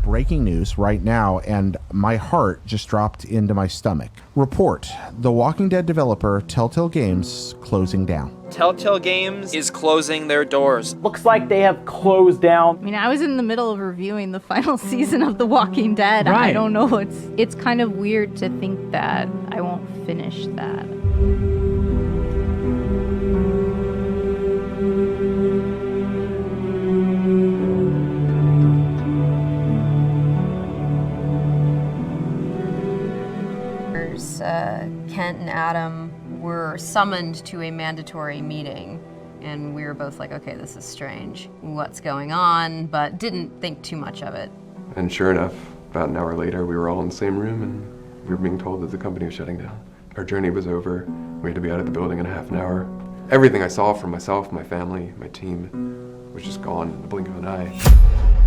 breaking news right now, and my heart just dropped into my stomach. Report, The Walking Dead developer Telltale Games closing down. Telltale Games is closing their doors. Looks like they have closed down. I mean, I was in the middle of reviewing the final season of The Walking Dead. Right. I don't know. It's kind of weird to think that I won't finish that. Kent and Adam were summoned to a mandatory meeting, and we were both like, okay, this is strange. What's going on? But didn't think too much of it. And sure enough, about an hour later, we were all in the same room and we were being told that the company was shutting down. Our journey was over. We had to be out of the building in a half an hour. Everything I saw for myself, my family, my team was just gone in the blink of an eye.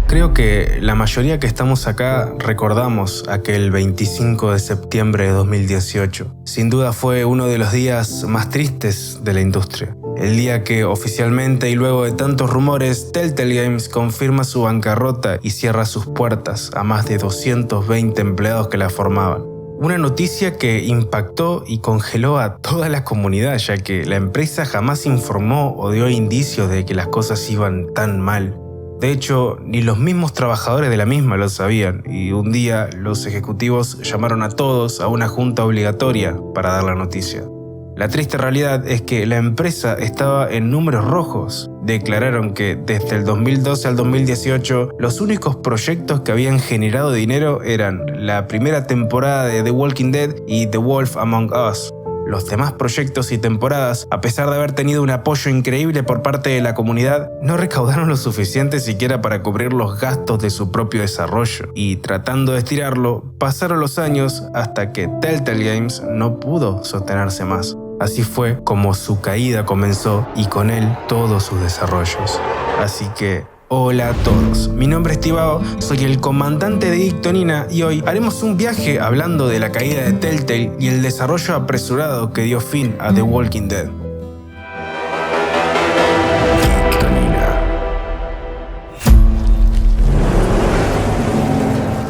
Creo que la mayoría que estamos acá recordamos aquel 25 de septiembre de 2018. Sin duda fue uno de los días más tristes de la industria. El día que oficialmente y luego de tantos rumores, Telltale Games confirma su bancarrota y cierra sus puertas a más de 220 empleados que la formaban. Una noticia que impactó y congeló a toda la comunidad, ya que la empresa jamás informó o dio indicios de que las cosas iban tan mal. De hecho, ni los mismos trabajadores de la misma lo sabían, y un día los ejecutivos llamaron a todos a una junta obligatoria para dar la noticia. La triste realidad es que la empresa estaba en números rojos. Declararon que desde el 2012 al 2018 los únicos proyectos que habían generado dinero eran la primera temporada de The Walking Dead y The Wolf Among Us. Los demás proyectos y temporadas, a pesar de haber tenido un apoyo increíble por parte de la comunidad, no recaudaron lo suficiente siquiera para cubrir los gastos de su propio desarrollo. Y tratando de estirarlo, pasaron los años hasta que Telltale Games no pudo sostenerse más. Así fue como su caída comenzó y con él todos sus desarrollos. Así que hola a todos, mi nombre es Tibao, soy el comandante de Ictonina y hoy haremos un viaje hablando de la caída de Telltale y el desarrollo apresurado que dio fin a The Walking Dead.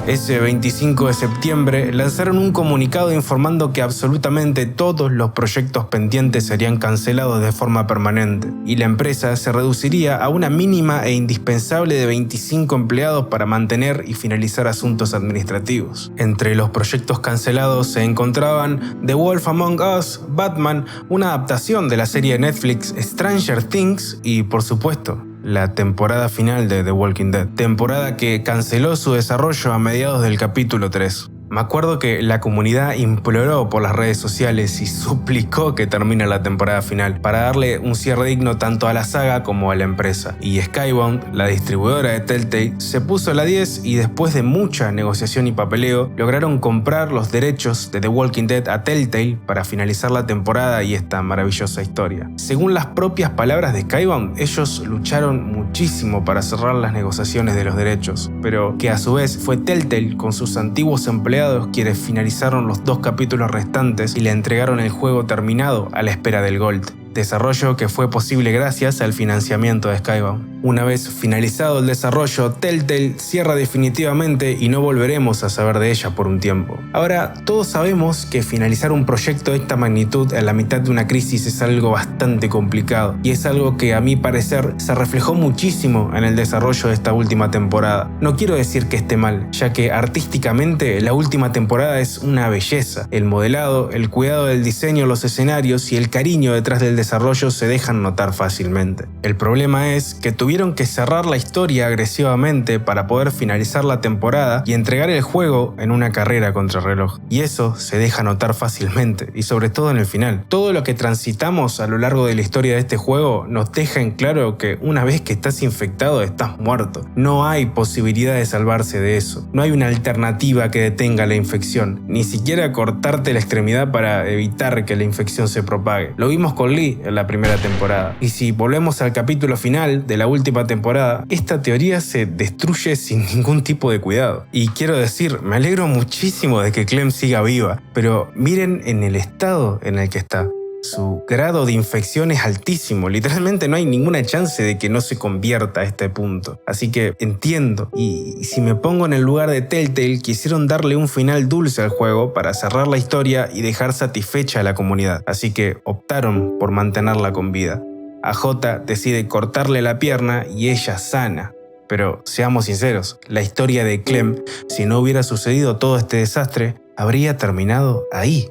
Ese 25 de septiembre lanzaron un comunicado informando que absolutamente todos los proyectos pendientes serían cancelados de forma permanente y la empresa se reduciría a una mínima e indispensable de 25 empleados para mantener y finalizar asuntos administrativos. Entre los proyectos cancelados se encontraban The Wolf Among Us, Batman, una adaptación de la serie de Netflix Stranger Things y, por supuesto, la temporada final de The Walking Dead, temporada que canceló su desarrollo a mediados del capítulo 3. Me acuerdo que la comunidad imploró por las redes sociales y suplicó que termine la temporada final para darle un cierre digno tanto a la saga como a la empresa. Y Skybound, la distribuidora de Telltale, se puso a la 10 y después de mucha negociación y papeleo, lograron comprar los derechos de The Walking Dead a Telltale para finalizar la temporada y esta maravillosa historia. Según las propias palabras de Skybound, ellos lucharon muchísimo para cerrar las negociaciones de los derechos, pero que a su vez fue Telltale con sus antiguos empleados quienes finalizaron los 2 capítulos restantes y le entregaron el juego terminado a la espera del Gold. Desarrollo que fue posible gracias al financiamiento de Skybound. Una vez finalizado el desarrollo, Telltale cierra definitivamente y no volveremos a saber de ella por un tiempo. Ahora, todos sabemos que finalizar un proyecto de esta magnitud en la mitad de una crisis es algo bastante complicado y es algo que a mi parecer se reflejó muchísimo en el desarrollo de esta última temporada. No quiero decir que esté mal, ya que artísticamente la última temporada es una belleza. El modelado, el cuidado del diseño, los escenarios y el cariño detrás del desarrollo se dejan notar fácilmente. El problema es que tuvieron que cerrar la historia agresivamente para poder finalizar la temporada y entregar el juego en una carrera contra el reloj. Y eso se deja notar fácilmente, y sobre todo en el final. Todo lo que transitamos a lo largo de la historia de este juego nos deja en claro que una vez que estás infectado estás muerto. No hay posibilidad de salvarse de eso. No hay una alternativa que detenga la infección, ni siquiera cortarte la extremidad para evitar que la infección se propague. Lo vimos con Lee en la primera temporada. Y si volvemos al capítulo final de la última temporada, esta teoría se destruye sin ningún tipo de cuidado. Y quiero decir, me alegro muchísimo de que Clem siga viva, pero miren en el estado en el que está. Su grado de infección es altísimo, literalmente no hay ninguna chance de que no se convierta a este punto. Así que entiendo, y si me pongo en el lugar de Telltale, quisieron darle un final dulce al juego para cerrar la historia y dejar satisfecha a la comunidad, así que optaron por mantenerla con vida. AJ decide cortarle la pierna y ella sana. Pero seamos sinceros, la historia de Clem, si no hubiera sucedido todo este desastre, habría terminado ahí,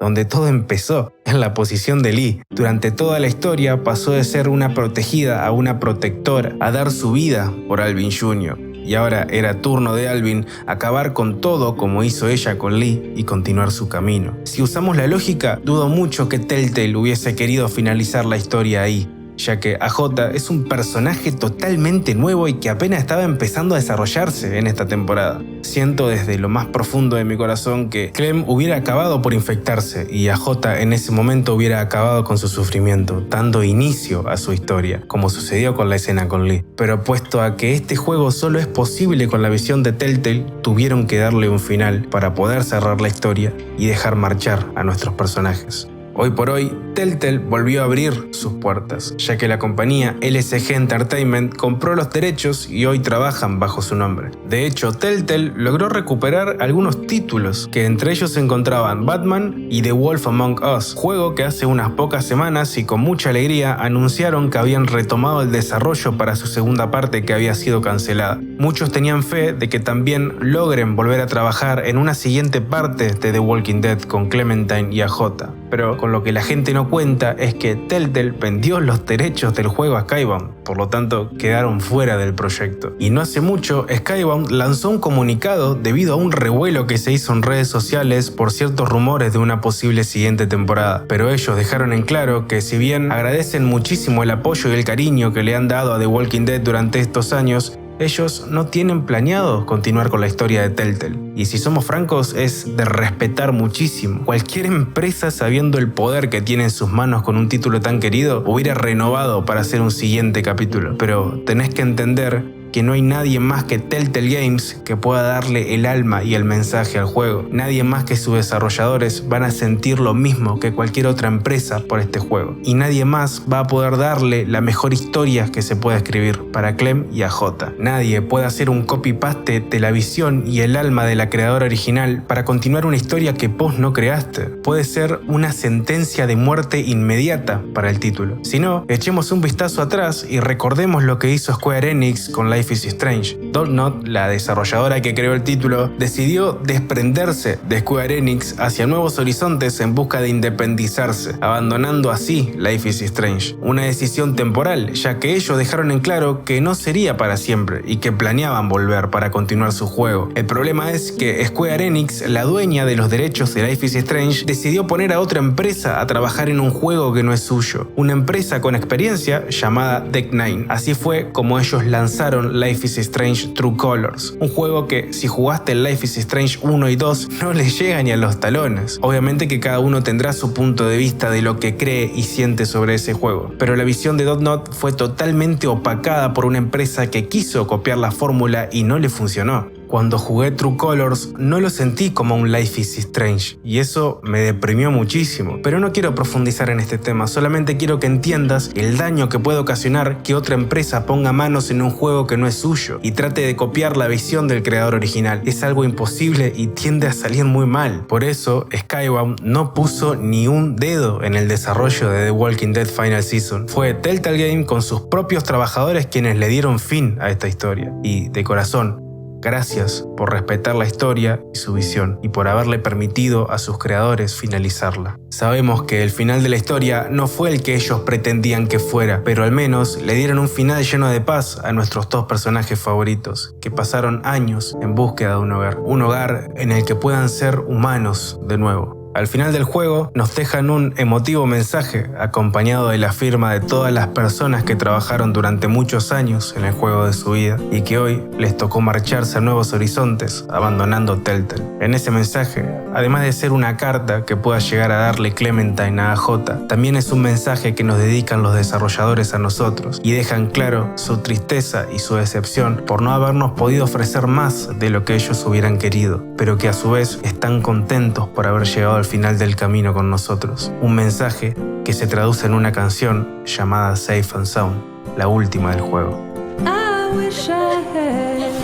donde todo empezó, en la posición de Lee. Durante toda la historia pasó de ser una protegida a una protectora, a dar su vida por Alvin Jr. Y ahora era turno de Alvin acabar con todo como hizo ella con Lee y continuar su camino. Si usamos la lógica, dudo mucho que Telltale hubiese querido finalizar la historia ahí, ya que AJ es un personaje totalmente nuevo y que apenas estaba empezando a desarrollarse en esta temporada. Siento desde lo más profundo de mi corazón que Clem hubiera acabado por infectarse y AJ en ese momento hubiera acabado con su sufrimiento, dando inicio a su historia, como sucedió con la escena con Lee. Pero puesto a que este juego solo es posible con la visión de Telltale, tuvieron que darle un final para poder cerrar la historia y dejar marchar a nuestros personajes. Hoy por hoy, Telltale volvió a abrir sus puertas, ya que la compañía LSG Entertainment compró los derechos y hoy trabajan bajo su nombre. De hecho, Telltale logró recuperar algunos títulos, que entre ellos se encontraban Batman y The Wolf Among Us, juego que hace unas pocas semanas y con mucha alegría anunciaron que habían retomado el desarrollo para su segunda parte que había sido cancelada. Muchos tenían fe de que también logren volver a trabajar en una siguiente parte de The Walking Dead con Clementine y AJ, pero con lo que la gente no cuenta es que Telltale vendió los derechos del juego a Skybound, por lo tanto quedaron fuera del proyecto. Y no hace mucho, Skybound lanzó un comunicado debido a un revuelo que se hizo en redes sociales por ciertos rumores de una posible siguiente temporada, pero ellos dejaron en claro que si bien agradecen muchísimo el apoyo y el cariño que le han dado a The Walking Dead durante estos años, ellos no tienen planeado continuar con la historia de Telltale. Y si somos francos, es de respetar muchísimo. Cualquier empresa, sabiendo el poder que tiene en sus manos con un título tan querido, hubiera renovado para hacer un siguiente capítulo. Pero tenés que entender que no hay nadie más que Telltale Games que pueda darle el alma y el mensaje al juego. Nadie más que sus desarrolladores van a sentir lo mismo que cualquier otra empresa por este juego. Y nadie más va a poder darle la mejor historia que se pueda escribir para Clem y AJ. Nadie puede hacer un copy-paste de la visión y el alma de la creadora original para continuar una historia que vos no creaste. Puede ser una sentencia de muerte inmediata para el título. Si no, echemos un vistazo atrás y recordemos lo que hizo Square Enix con Life is Strange. Dontnod, la desarrolladora que creó el título, decidió desprenderse de Square Enix hacia nuevos horizontes en busca de independizarse, abandonando así Life is Strange. Una decisión temporal, ya que ellos dejaron en claro que no sería para siempre y que planeaban volver para continuar su juego. El problema es que Square Enix, la dueña de los derechos de Life is Strange, decidió poner a otra empresa a trabajar en un juego que no es suyo. Una empresa con experiencia llamada Deck Nine. Así fue como ellos lanzaron Life is Strange True Colors, un juego que si jugaste el Life is Strange 1 y 2 no le llega ni a los talones. Obviamente que cada uno tendrá su punto de vista de lo que cree y siente sobre ese juego, pero la visión de Dontnod fue totalmente opacada por una empresa que quiso copiar la fórmula y no le funcionó. Cuando jugué True Colors no lo sentí como un Life is Strange y eso me deprimió muchísimo. Pero no quiero profundizar en este tema, solamente quiero que entiendas el daño que puede ocasionar que otra empresa ponga manos en un juego que no es suyo y trate de copiar la visión del creador original. Es algo imposible y tiende a salir muy mal. Por eso Skybound no puso ni un dedo en el desarrollo de The Walking Dead Final Season. Fue Telltale Game con sus propios trabajadores quienes le dieron fin a esta historia. Y de corazón, gracias por respetar la historia y su visión y por haberle permitido a sus creadores finalizarla. Sabemos que el final de la historia no fue el que ellos pretendían que fuera, pero al menos le dieron un final lleno de paz a nuestros dos personajes favoritos, que pasaron años en búsqueda de un hogar en el que puedan ser humanos de nuevo. Al final del juego nos dejan un emotivo mensaje acompañado de la firma de todas las personas que trabajaron durante muchos años en el juego de su vida y que hoy les tocó marcharse a nuevos horizontes abandonando Telltale. En ese mensaje, además de ser una carta que pueda llegar a darle Clementine a AJ, también es un mensaje que nos dedican los desarrolladores a nosotros y dejan claro su tristeza y su decepción por no habernos podido ofrecer más de lo que ellos hubieran querido, pero que a su vez están contentos por haber llegado al final del camino con nosotros. Un mensaje que se traduce en una canción llamada Safe and Sound, la última del juego. I wish I had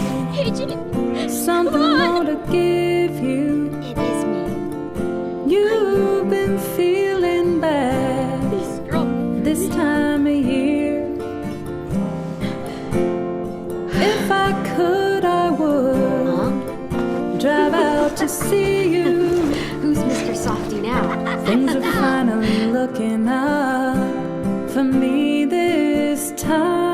something more to give you. It is me. You've been feeling bad this time of year. If I could, I would drive out to see you. Who's Mr. Softy now? Things are finally looking up for me this time.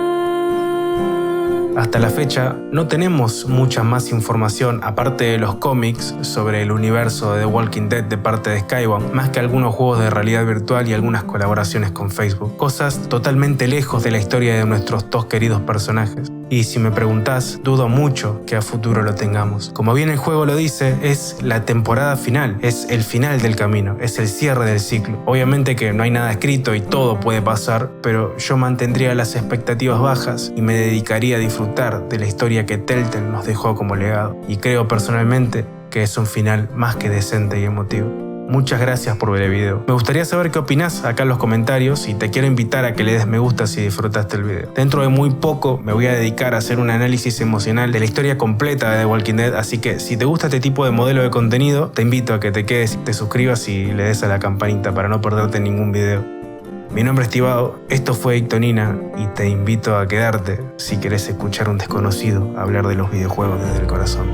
Hasta la fecha, no tenemos mucha más información aparte de los cómics sobre el universo de The Walking Dead de parte de Skybound, más que algunos juegos de realidad virtual y algunas colaboraciones con Facebook. Cosas totalmente lejos de la historia de nuestros dos queridos personajes. Y si me preguntás, dudo mucho que a futuro lo tengamos. Como bien el juego lo dice, es la temporada final, es el final del camino, es el cierre del ciclo. Obviamente que no hay nada escrito y todo puede pasar, pero yo mantendría las expectativas bajas y me dedicaría a disfrutar de la historia que Telltale nos dejó como legado. Y creo personalmente que es un final más que decente y emotivo. Muchas gracias por ver el video. Me gustaría saber qué opinás acá en los comentarios y te quiero invitar a que le des me gusta si disfrutaste el video. Dentro de muy poco me voy a dedicar a hacer un análisis emocional de la historia completa de The Walking Dead, así que si te gusta este tipo de modelo de contenido, te invito a que te quedes, te suscribas y le des a la campanita para no perderte ningún video. Mi nombre es Tibado, esto fue Ictonina y te invito a quedarte si querés escuchar a un desconocido hablar de los videojuegos desde el corazón.